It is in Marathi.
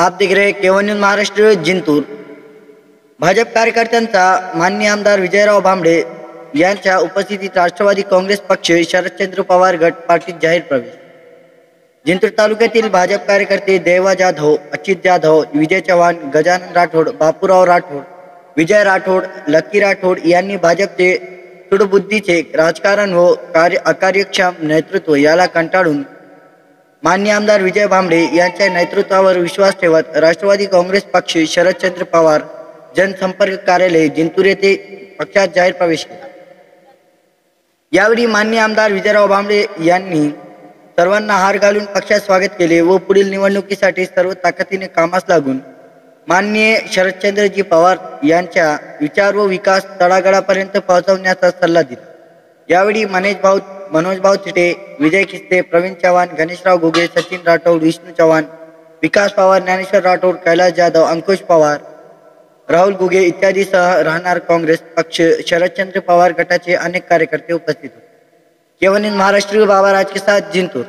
आप देख रहे केवन न्यूज महाराष्ट्र जिंतूर। भाजप कार्यकर्त्यांचा माननीय आमदार विजयराव भांबळे यांच्या उपस्थितीत राष्ट्रवादी काँग्रेस पक्ष शरदचंद्र पवार गट पार्टीत जाहीर प्रवेश। जिंतूर तालुक्यातील भाजप कार्यकर्ते देवा जाधव, अच्युत जाधव, विजय चव्हाण, गजानन राठोड, बापूराव राठोड, विजय राठोड, लक्की राठोड यांनी भाजपचे सूडबुद्धीचे राजकारण व अकार्यक्षम नेतृत्व याला कंटाळून माननीय आमदार विजय भांबळे यांच्या नेतृत्वावर विश्वास ठेवत राष्ट्रवादी काँग्रेस पक्ष शरदचंद्र पवार जनसंपर्क कार्यालय जिंतूर येथे पक्षात जाहीर प्रवेश केला। यावेळी माननीय आमदार विजयराव भांबळे यांनी सर्वांना हार घालून पक्षात स्वागत केले व पुढील निवडणुकीसाठी सर्व ताकदीने कामास लागून माननीय शरदचंद्रजी पवार यांच्या विचार व विकास तळागाळापर्यंत पोहोचवण्याचा सल्ला दिला। यावेळी मनोज भाऊ थिटे, विजय खिस्ते, प्रवीण चव्हाण, गणेशराव घुगे, सचिन राठोड, विष्णू चव्हाण, विकास पवार, ज्ञानेश्वर राठोड, कैलास जाधव, अंकुश पवार, राहुल घुगे इत्यादी सह राहणार काँग्रेस पक्ष शरदचंद्र पवार गटाचे अनेक कार्यकर्ते उपस्थित होते। केवन न्यूज महाराष्ट्र बाबा राज के साथ जिंतूर।